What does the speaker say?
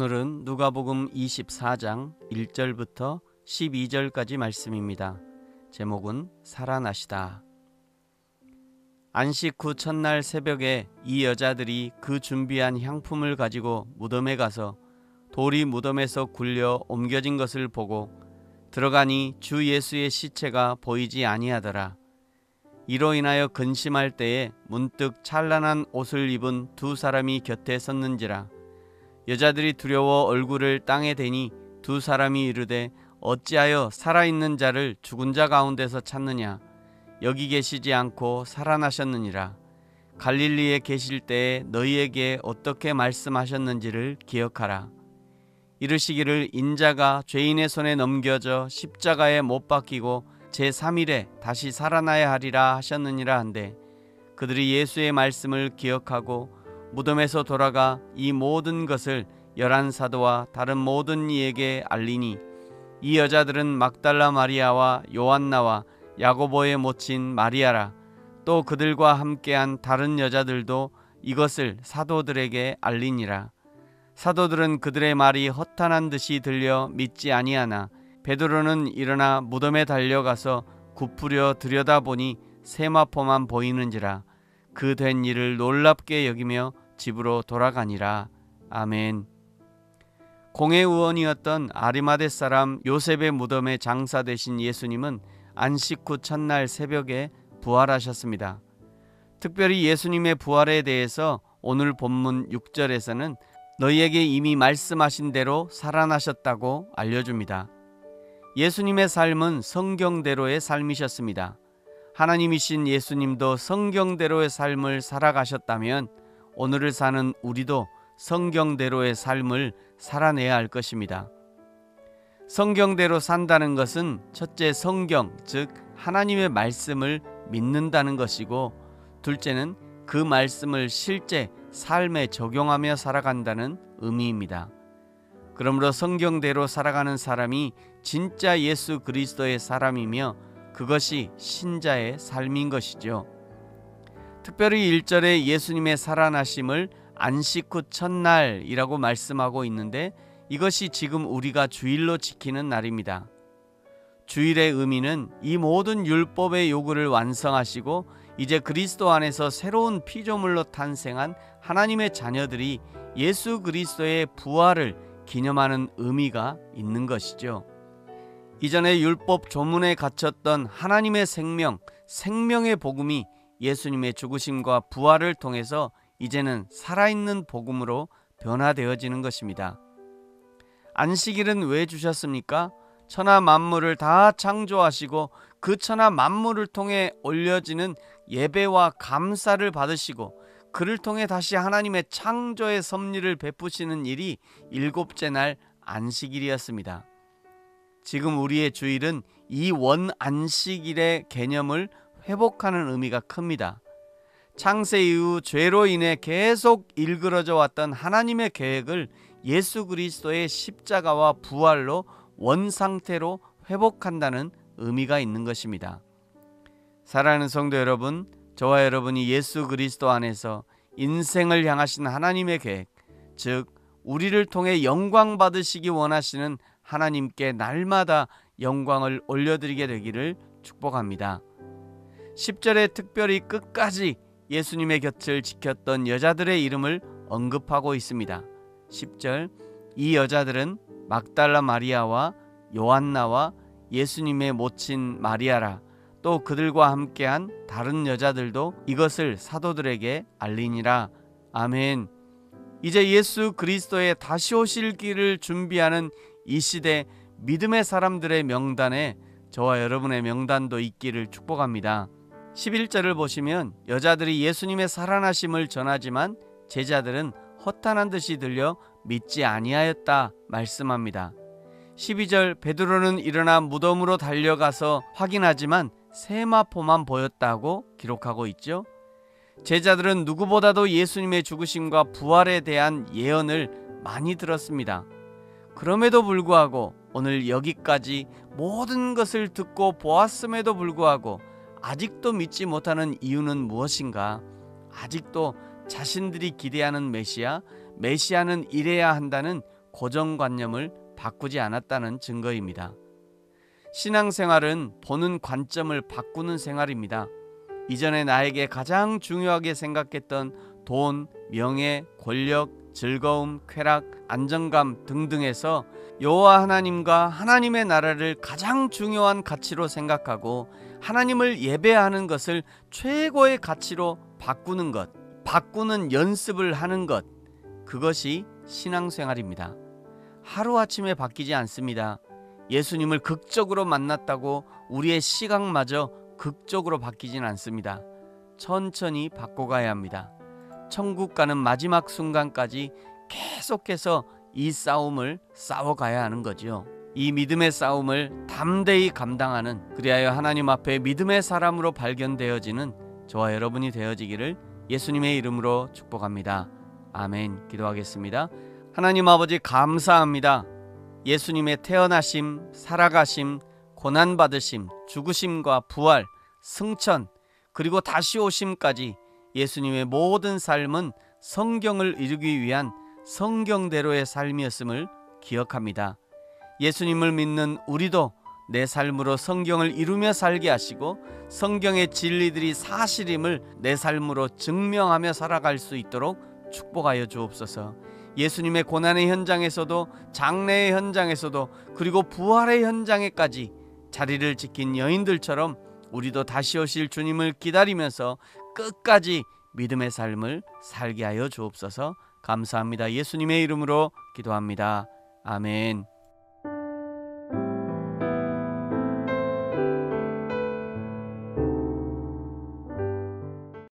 오늘은 누가복음 24장 1절부터 12절까지 말씀입니다. 제목은 살아나시다. 안식 후 첫날 새벽에 이 여자들이 그 준비한 향품을 가지고 무덤에 가서 돌이 무덤에서 굴려 옮겨진 것을 보고 들어가니 주 예수의 시체가 보이지 아니하더라. 이로 인하여 근심할 때에 문득 찬란한 옷을 입은 두 사람이 곁에 섰는지라. 여자들이 두려워 얼굴을 땅에 대니 두 사람이 이르되 어찌하여 살아있는 자를 죽은 자 가운데서 찾느냐. 여기 계시지 않고 살아나셨느니라. 갈릴리에 계실 때에 너희에게 어떻게 말씀하셨는지를 기억하라. 이르시기를 인자가 죄인의 손에 넘겨져 십자가에 못 박히고 제3일에 다시 살아나야 하리라 하셨느니라 한데, 그들이 예수의 말씀을 기억하고 무덤에서 돌아가 이 모든 것을 11사도와 다른 모든 이에게 알리니, 이 여자들은 막달라 마리아와 요한나와 야고보의 모친 마리아라. 또 그들과 함께한 다른 여자들도 이것을 사도들에게 알리니라. 사도들은 그들의 말이 허탄한 듯이 들려 믿지 아니하나 베드로는 일어나 무덤에 달려가서 굽부려 들여다보니 세마포만 보이는지라. 그 된 일을 놀랍게 여기며 집으로 돌아가니라. 아멘. 공회의원이었던 아리마대 사람 요셉의 무덤에 장사되신 예수님은 안식 후 첫날 새벽에 부활하셨습니다. 특별히 예수님의 부활에 대해서 오늘 본문 6절에서는 너희에게 이미 말씀하신 대로 살아나셨다고 알려줍니다. 예수님의 삶은 성경대로의 삶이셨습니다. 하나님이신 예수님도 성경대로의 삶을 살아가셨다면 오늘을 사는 우리도 성경대로의 삶을 살아내야 할 것입니다. 성경대로 산다는 것은 첫째 성경, 즉 하나님의 말씀을 믿는다는 것이고, 둘째는 그 말씀을 실제 삶에 적용하며 살아간다는 의미입니다. 그러므로 성경대로 살아가는 사람이 진짜 예수 그리스도의 사람이며 그것이 신자의 삶인 것이죠. 특별히 1절에 예수님의 살아나심을 안식 후 첫날이라고 말씀하고 있는데, 이것이 지금 우리가 주일로 지키는 날입니다. 주일의 의미는 이 모든 율법의 요구를 완성하시고 이제 그리스도 안에서 새로운 피조물로 탄생한 하나님의 자녀들이 예수 그리스도의 부활을 기념하는 의미가 있는 것이죠. 이전에 율법 조문에 갇혔던 하나님의 생명, 생명의 복음이 예수님의 죽으심과 부활을 통해서 이제는 살아있는 복음으로 변화되어지는 것입니다. 안식일은 왜 주셨습니까? 천하 만물을 다 창조하시고 그 천하 만물을 통해 올려지는 예배와 감사를 받으시고 그를 통해 다시 하나님의 창조의 섭리를 베푸시는 일이 일곱째 날 안식일이었습니다. 지금 우리의 주일은 이 원 안식일의 개념을 회복하는 의미가 큽니다. 창세 이후 죄로 인해 계속 일그러져 왔던 하나님의 계획을 예수 그리스도의 십자가와 부활로 원상태로 회복한다는 의미가 있는 것입니다. 사랑하는 성도 여러분, 저와 여러분이 예수 그리스도 안에서 인생을 향하신 하나님의 계획, 즉 우리를 통해 영광 받으시기 원하시는 하나님께 날마다 영광을 올려드리게 되기를 축복합니다. 10절에 특별히 끝까지 예수님의 곁을 지켰던 여자들의 이름을 언급하고 있습니다. 10절, 이 여자들은 막달라 마리아와 요한나와 예수님의 모친 마리아라. 또 그들과 함께한 다른 여자들도 이것을 사도들에게 알리니라. 아멘. 이제 예수 그리스도의 다시 오실 길을 준비하는 이 시대 믿음의 사람들의 명단에 저와 여러분의 명단도 있기를 축복합니다. 11절을 보시면 여자들이 예수님의 살아나심을 전하지만 제자들은 허탄한 듯이 들려 믿지 아니하였다 말씀합니다. 12절, 베드로는 일어나 무덤으로 달려가서 확인하지만 세마포만 보였다고 기록하고 있죠. 제자들은 누구보다도 예수님의 죽으심과 부활에 대한 예언을 많이 들었습니다. 그럼에도 불구하고 오늘 여기까지 모든 것을 듣고 보았음에도 불구하고 아직도 믿지 못하는 이유는 무엇인가? 아직도 자신들이 기대하는 메시아는 이래야 한다는 고정관념을 바꾸지 않았다는 증거입니다. 신앙생활은 보는 관점을 바꾸는 생활입니다. 이전에 나에게 가장 중요하게 생각했던 돈, 명예, 권력, 즐거움, 쾌락, 안정감 등등에서 여호와 하나님과 하나님의 나라를 가장 중요한 가치로 생각하고 하나님을 예배하는 것을 최고의 가치로 바꾸는 것, 바꾸는 연습을 하는 것, 그것이 신앙생활입니다. 하루아침에 바뀌지 않습니다. 예수님을 극적으로 만났다고 우리의 시각마저 극적으로 바뀌진 않습니다. 천천히 바꿔가야 합니다. 천국 가는 마지막 순간까지 계속해서 이 싸움을 싸워가야 하는 거지요. 이 믿음의 싸움을 담대히 감당하는, 그리하여 하나님 앞에 믿음의 사람으로 발견되어지는 저와 여러분이 되어지기를 예수님의 이름으로 축복합니다. 아멘. 기도하겠습니다. 하나님 아버지, 감사합니다. 예수님의 태어나심, 살아가심, 고난받으심, 죽으심과 부활, 승천, 그리고 다시 오심까지 예수님의 모든 삶은 성경을 이루기 위한 성경대로의 삶이었음을 기억합니다. 예수님을 믿는 우리도 내 삶으로 성경을 이루며 살게 하시고 성경의 진리들이 사실임을 내 삶으로 증명하며 살아갈 수 있도록 축복하여 주옵소서. 예수님의 고난의 현장에서도, 장래의 현장에서도, 그리고 부활의 현장에까지 자리를 지킨 여인들처럼 우리도 다시 오실 주님을 기다리면서 끝까지 믿음의 삶을 살게 하여 주옵소서. 감사합니다. 예수님의 이름으로 기도합니다. 아멘.